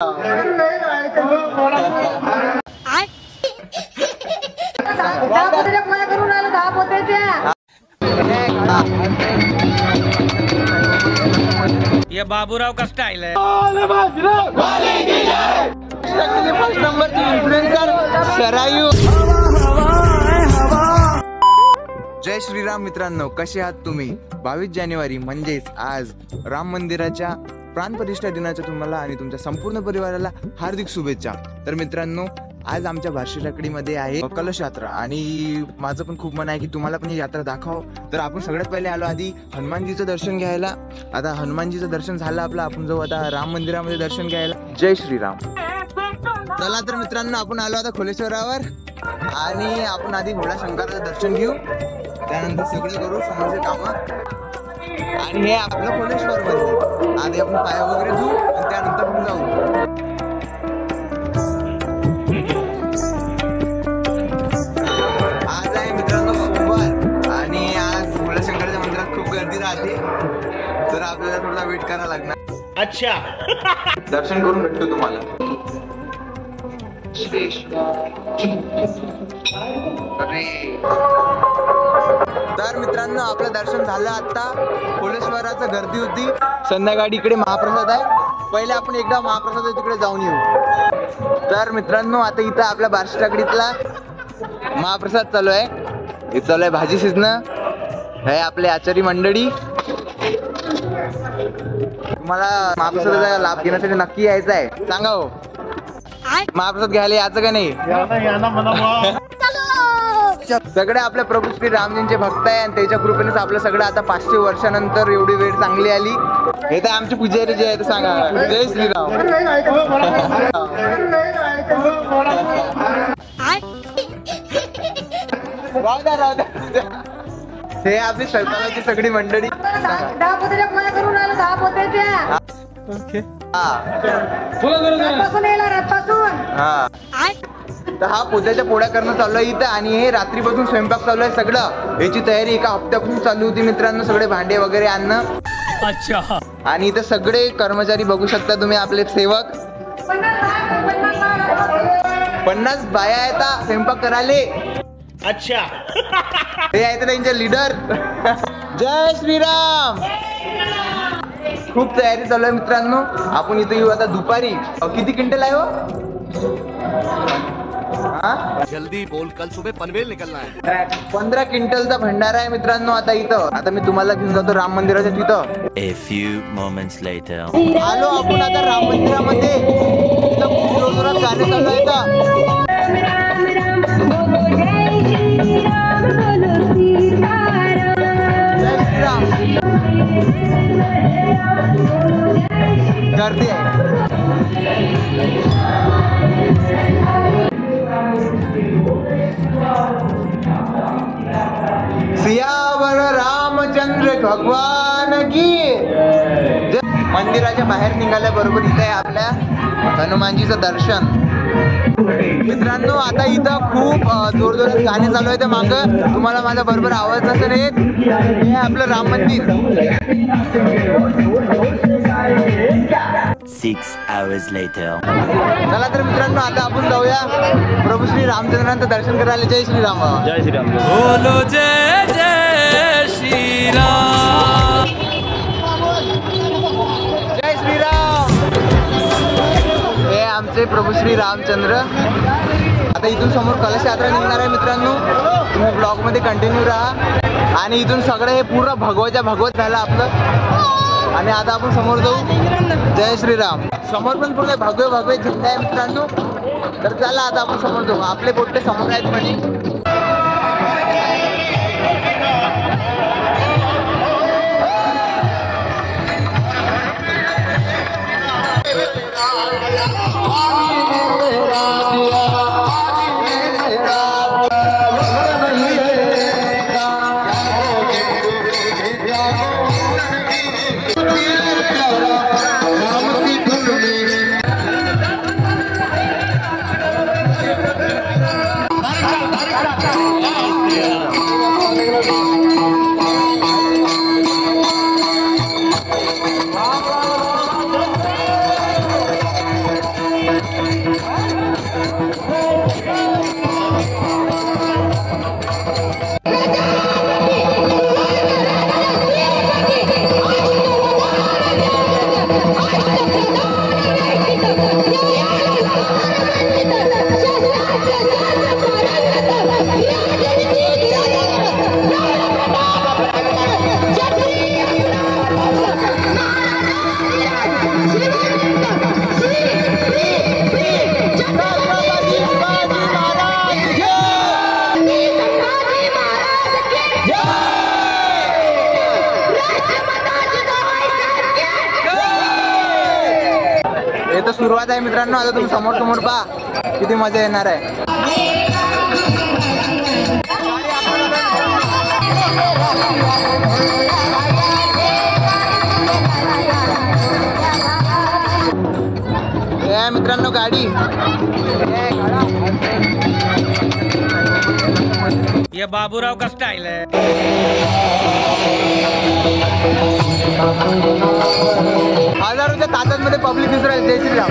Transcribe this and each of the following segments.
ये बाबूराव का स्टाइल है। फर्स्ट नंबरची इन्फ्लुएन्सर शरायू। जय श्रीराम मित्रांनो, कसे आहात तुम्ही? 22 जानेवारी म्हणजेच आज राम मंदिराच्या प्राण प्रतिष्ठा दिनाच्या तुम्हाला आणि तुमच्या संपूर्ण परिवाराला हार्दिक शुभेच्छा। तर मित्रांनो, आज आमच्या बार्शी टेकडीमध्ये आहे कलश यात्रा आणि माझं पण खूप मन आहे की तुम्हाला पण ही यात्रा दाखव। तर आपण सगळ्यात पहिले आलो आधी हनुमानजीचं दर्शन घ्यायला। आता हनुमानजीचं दर्शन झालं आपलं, आपण जाऊ आता राम मंदिरामध्ये दर्शन घ्यायला। जय श्रीराम। चला तर मित्रांनो, आपण आलो आता खोलेश्वरावर आणि आपण आधी भोळा शंकराचं दर्शन घेऊ, त्यानंतर सगळे करू समोरचे कामं आणि हे आपलं खोलेश्वर मंदिर। आधी आपण पाया वगैरे धुऊ आणि त्यानंतर आपण जाऊ। आज आहे मित्रांनो सोमवार आणि आज भोळा शंकराच्या मंदिरात खूप गर्दी राहते, तर आपल्याला थोडा वेट करावा लागणार। अच्छा, दर्शन करून भेटतो तुम्हाला। तर मित्रांनो, आपलं दर्शन झालं। आता खोलेश्वराचं गर्दी होती, संध्याकाळी इकडे महाप्रसाद आहे। पहिले आपण एकदा महाप्रसाद तिकडे जाऊन येऊ। तर मित्रांनो, आता इथं आपल्या बार्शी टेकडीतला महाप्रसाद चालू आहे। हे चालू आहे भाजी शिजणं, हे आपले आचारी मंडळी। तुम्हाला महाप्रसादाचा लाभ घेण्यासाठी नक्की यायचं आहे, सांगा हो। महाप्रसाद घ्यायला यायचं का नाही? सगळे आपल्या प्रभू श्री रामजींचे भक्त आहे आणि त्याच्या कृपेनेच आपलं सगळं आता 500 वर्षानंतर एवढी वेळ चांगली आली। हे तर आमचे पुजारी जे आहे ते सांगा, जय श्रीराम। हे आपली स्वयंपाकाची सगळी मंडळी। तर हा पूजेच्या पोळ्या करणं चालू आहे इथं आणि हे रात्रीपासून स्वयंपाक चालू आहे सगळं। याची तयारी एका हप्त्यापासून चालू होती मित्रांनो, सगळे भांडे वगैरे आणणं। अच्छा, आणि इथं सगळे कर्मचारी बघू शकता तुम्ही, आपले सेवक 50 बाया येतात स्वयंपाक करायले। अच्छा, हे आहेत त्यांचे लीडर। जय श्रीराम। खूप तयारी चालू आहे मित्रांनो। आपण इथे येऊ आता दुपारी। किती क्विंटल आहे हो? जल्दी बोल, कल सुबह पनवेल निकलना है। 15 क्विंटलचा भंडारा आहे मित्रांनो आता इथं। आता मी तुम्हाला घेऊन जातो राम मंदिराच्या तिथं। A few moments later. आलो आपण आता राम मंदिरामध्ये। इथं खूप जोरजोरात गाणे चालू आहेत। जय श्रीराम। गर्दी आहे। सियावर रामचंद्र भगवान की। मंदिराच्या बाहेर निघाल्याबरोबर इथे आहे आपल्या हनुमानजीचं दर्शन। मित्रांनो, आता इथं खूप जोरजोरात गाणे चालू आहे मागं, तुम्हाला माझा बरोबर आवाज नसेल येत। हे आपलं राम मंदिर। 6 hours later. चला तर मित्रांनो, आता आपण जाऊया प्रभू श्री रामचंद्रांचं दर्शन करायला। जय श्रीराम। जय श्रीराम। बोलो जय जय श्रीराम। जय श्रीराम। हे आमचे प्रभू श्री रामचंद्र। आता इथून समोर कलश यात्रा निघणार आहे मित्रांनो, तुम्ही ब्लॉग मध्ये कंटिन्यू राहा। आणि इथून सगळं हे पूर्ण भगवाच्या भगवत झालं आपलं। आणि आता आपण समोर जाऊ। जय श्रीराम। समोर पण पूर्ण भगवे भगवे झेंडा आहे मित्रांनो। तर चला आता आपण समोर जाऊ। आपले पोट्टे समोर आहेत म्हणजे। सुरुवात आहे मित्रांनो. आता तुम्ही समोर समोर पहा किती मजा येणार आहे. मित्रांनो गाडी ये बाबूराव का स्टाइल है. हजारोच्या तासांमध्ये पब्लिक दिसत आहे. जय श्रीराम.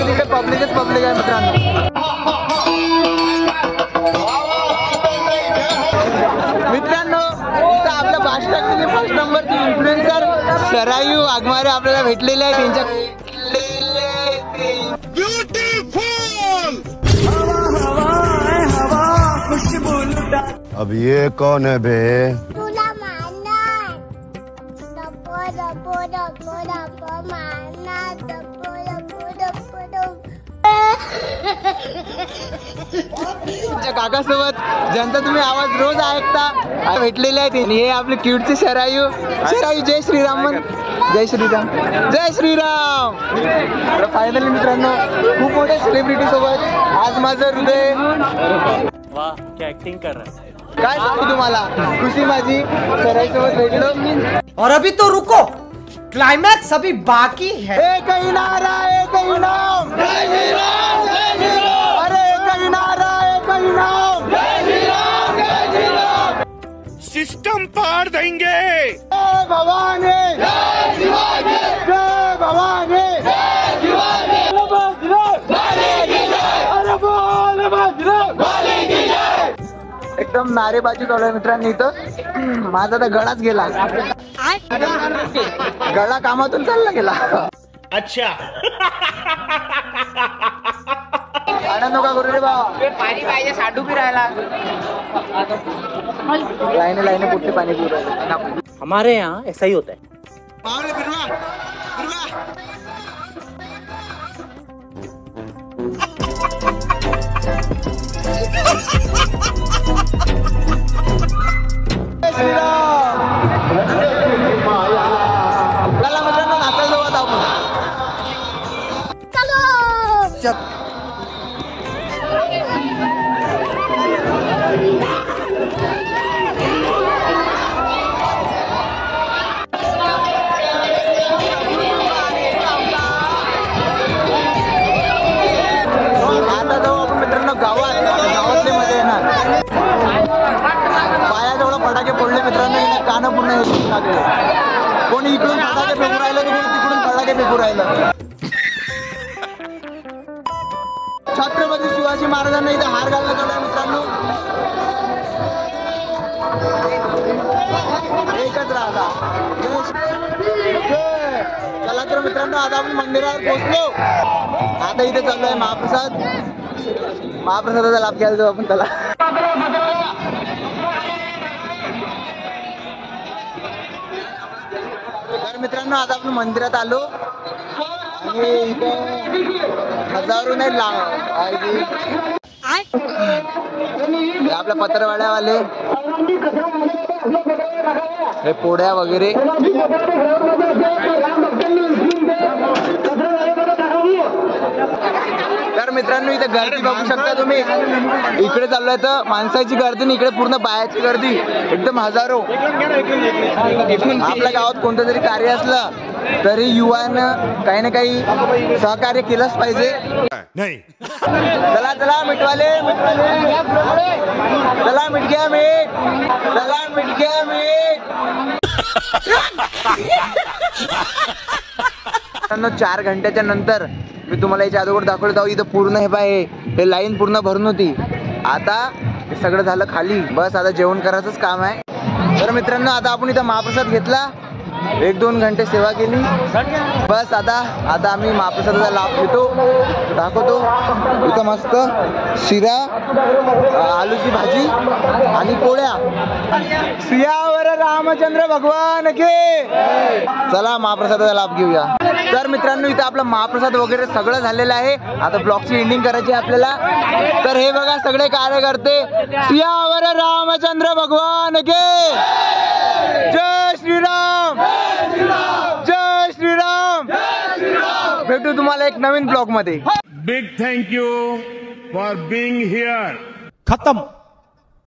तिकडे पब्लिकच पब्लिक आहे मित्रांनो. मित्रांनो इथं आपल्या महाराष्ट्रातील फर्स्ट नंबरची इन्फ्लुएन्सर सरायू वाघमारे आपल्याला भेटलेले आहे. त्यांच्या अब ये कौन है बे? तुला मारणार. डप्पो डप्पो डप्पो डप्पो मारणार. डप्पो डप्पो डप्पो डप्पो. तुमच्या काकासोबत ज्यांचा तुम्ही आवाज रोज ऐकता भेटलेले आहेत. आणि हे आपले क्यूटचे शरायू. शरायू जय श्रीराम म्हण. जय श्रीराम. जय श्रीराम. तर फायनली मित्रांनो खूप मोठ्या सेलिब्रिटी सोबत आज माझं हृदय वाह क्या एक्टिंग कर रहा है. काय सांगू तुम्हाला. खुशी माझी शरायू सोबत भेटलो. और अभी तो रुको, क्लाइमैक्स अभी बाकी है. एकही नारा एकही नाम. अरे एकही नारा एकही नाम. सिस्टम पार देंगे. जय भवानी. जय भवानी. एकदम नारेबाजी चालू आहे मित्रांनो इथं. माझा तर गळाच गेला. गळा कामातून चालला गेला. अच्छा. आनंद नका करू रे बाबा. पाणी पाहिजे, साडू बी राहिला. लाईने लाईने कुठे पाणी पिऊ राहिले. हमारे यहाँ ऐसा ही होता है. चला मित्रांनो नाचायला जाऊयात आपण. चलो. आता जाऊ आपण मित्रांनो गावात. गावातले मजा येणार. पायाजवळ फटाके फोडले मित्रांनो. कानं पूर्ण लागले. कोणी इकडून फटाके फेकून राहिलं तर कोणी तिकडून फटाके फेकून राहिलं. छत्रपती शिवाजी महाराजांना इथे हार घालण्यात आला मित्रांनो. एकच राहता. चला तर मित्रांनो आता आपण मंदिरावर पोहोचलो. आता इथे चालू आहे महाप्रसाद. महाप्रसादाचा लाभ घ्यायला जाऊ आपण. त्याला तर मित्रांनो आता आपण मंदिरात आलो. आणि इथे हजारो नाही आपल्या पत्रवाड्यावाले हे पोड्या वगैरे. तर मित्रांनो इथे गर्दी बघू शकता तुम्ही. इकडे चाललोय तर माणसाची गर्दी आणि इकडे पूर्ण बायाची गर्दी. एकदम हजारो. आपल्या गावात कोणतं तरी कार्य असलं तरी युवानं काही ना काही सहकार्य केलंच पाहिजे. चला चला मिठवाले. चला मिठग्या मीठ. चला मिठग्या मीठ. 4 घंट्याच्या नंतर मी तुम्हाला याच्या अगोदर दाखवलं जाऊ. इथं पूर्ण हे पाय हे लाईन पूर्ण भरून होती. आता हे सगळं झालं खाली. बस आता जेवण करायचंच काम आहे. तर मित्रांनो आता आपण इथं महाप्रसाद घेतला. 1-2 घंटे सेवा केली. बस आता आम्ही महाप्रसादाचा लाभ घेतो. दाखवतो. इथं मस्त शिरा, आलूची भाजी आणि पोळ्या. सियावर रामचंद्र भगवान के. चला महाप्रसादाचा लाभ घेऊया. तर मित्रांनो इथं आपला महाप्रसाद वगैरे सगळं झालेलं आहे. आता ब्लॉगची एंडिंग करायची आपल्याला. तर हे बघा सगळे कार्यकर्ते. सियावर रामचंद्र भगवान के. जय श्रीराम. जय श्रीराम. भेटू भेटू तुम्हाला एक नवीन ब्लॉग मध्ये. Big thank you for being here. खत्म.